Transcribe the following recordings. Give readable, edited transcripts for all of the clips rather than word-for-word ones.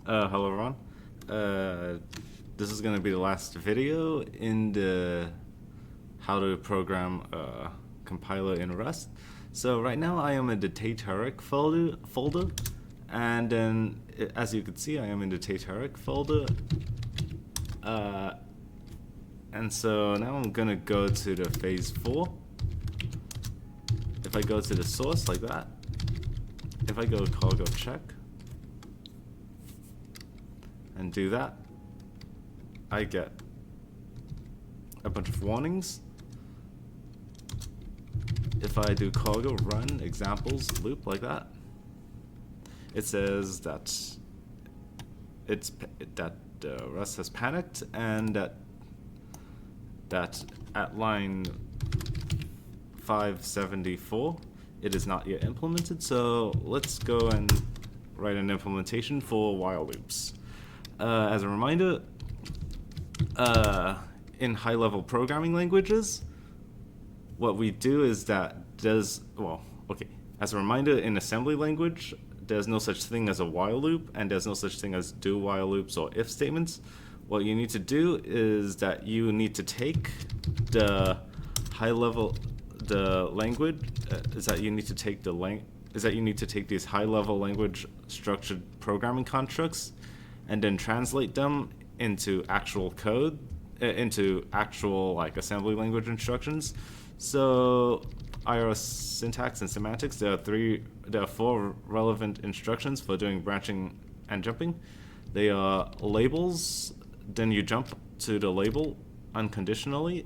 Hello everyone. This is going to be the last video in the how to program a compiler in Rust. So right now I am in the Tatarek folder, and then as you can see I am in the Tatarek folder. And so now I'm going to go to the phase 4. If I go to the source like that, if I go cargo check, and do that, I get a bunch of warnings. If I do cargo run examples loop like that, it says that Rust has panicked, and that at line 574 it is not yet implemented. So let's go and write an implementation for while loops. As a reminder, in high-level programming languages, what we do is that as a reminder, in assembly language, there's no such thing as a while loop, and there's no such thing as do while loops or if statements. What you need to do is that you need to take the these high-level language structured programming constructs and then translate them into actual code, into actual like assembly language instructions. So IRS syntax and semantics, there are 4 relevant instructions for doing branching and jumping. They are labels, then you jump to the label unconditionally.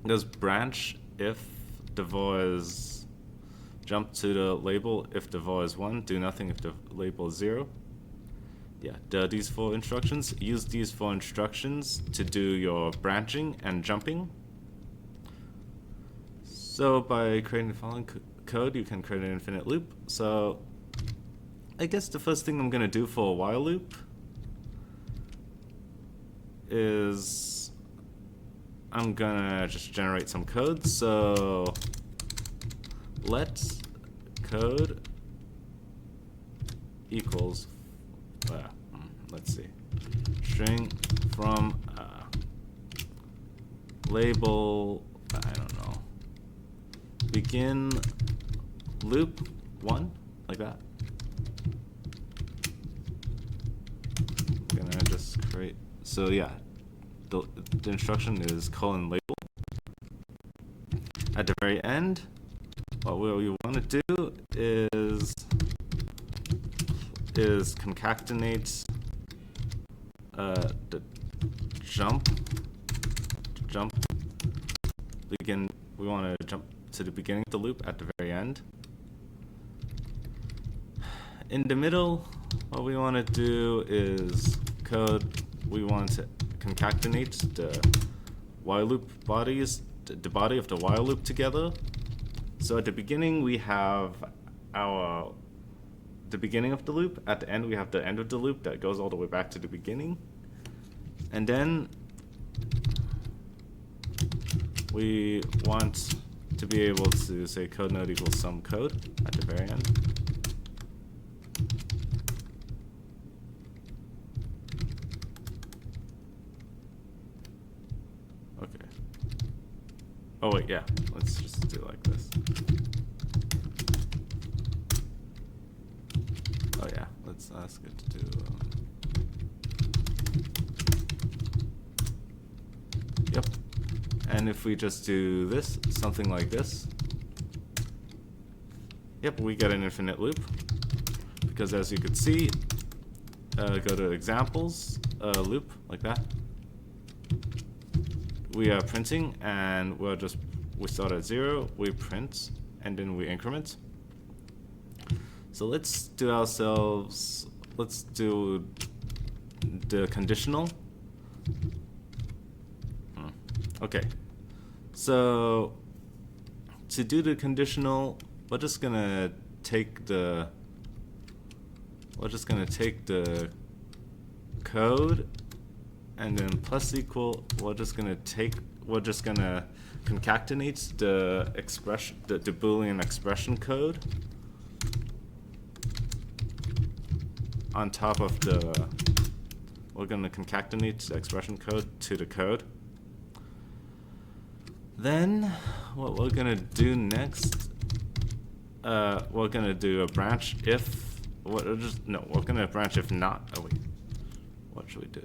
There's branch if the var is, jump to the label if the var is 1, do nothing if the label is 0. Yeah, these 4 instructions. Use these 4 instructions to do your branching and jumping. So by creating the following code, you can create an infinite loop. So I guess the first thing I'm going to do for a while loop is I'm going to just generate some code. So let code equals let's see, string from label, I don't know, begin loop 1, like that. I'm gonna just create, so yeah, the instruction is :label. At the very end, what we want to do is concatenate the jump begin. We want to jump to the beginning of the loop at the very end. In the middle, what we want to do is we want to concatenate the while loop bodies, the body of the while loop together. So at the beginning we have the beginning of the loop. At the end we have the end of the loop that goes all the way back to the beginning. And then we want to be able to say code node equals some code at the very end. Okay. Oh wait, yeah, let's just do it like this. Oh yeah, let's ask it to do. Yep. And if we just do this, something like this, yep, we get an infinite loop. Because as you can see, go to examples, loop, like that. We are printing, and we start at 0, we print, and then we increment. So let's do the conditional. Okay, so to do the conditional, we're just gonna take the code, and then plus equal, we're just gonna concatenate the expression, the Boolean expression code. on top of we're gonna concatenate the expression code to the code. Then what we're gonna do next, we're gonna do a branch if, we're gonna branch if not. Oh wait, what should we do?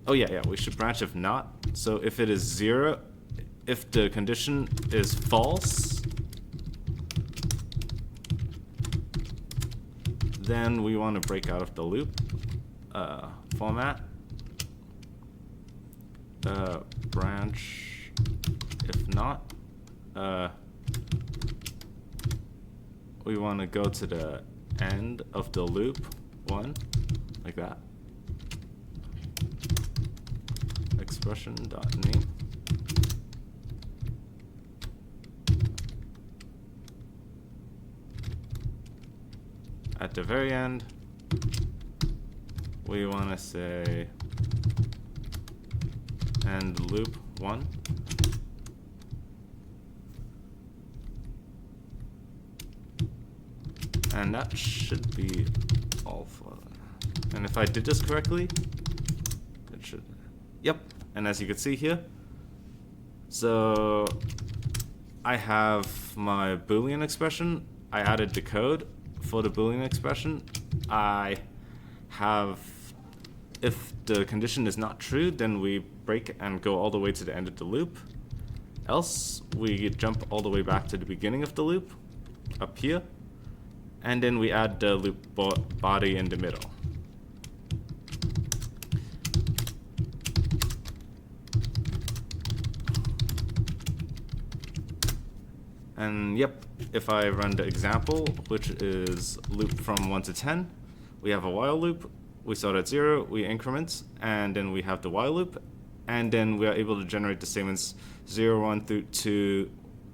Oh yeah, we should branch if not. So if it is 0, if the condition is false, then we want to break out of the loop. Format, branch if not. We want to go to the end of the loop 1, like that. Expression.name. At the very end, we want to say end loop 1. And that should be all for that. And if I did this correctly, it should, yep. And as you can see here, so I have my Boolean expression. I added the code for the Boolean expression. I have, if the condition is not true, then we break and go all the way to the end of the loop. Else, we jump all the way back to the beginning of the loop, up here. And then we add the loop body in the middle. And yep, if I run the example, which is loop from 1 to 10, we have a while loop. We start at 0, we increment, and then we have the while loop. And then we are able to generate the statements 0, 1 through 2,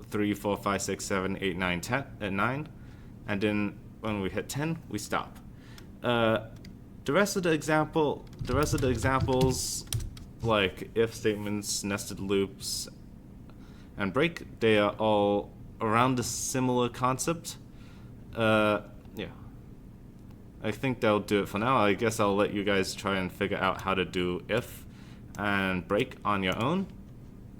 3, 4, 5, 6, 7, 8, 9, 10, 9. And then when we hit 10, we stop. The rest of the examples, like if statements, nested loops, and break, they are all around a similar concept. Yeah. I think that'll do it for now. I guess I'll let you guys try and figure out how to do if and break on your own.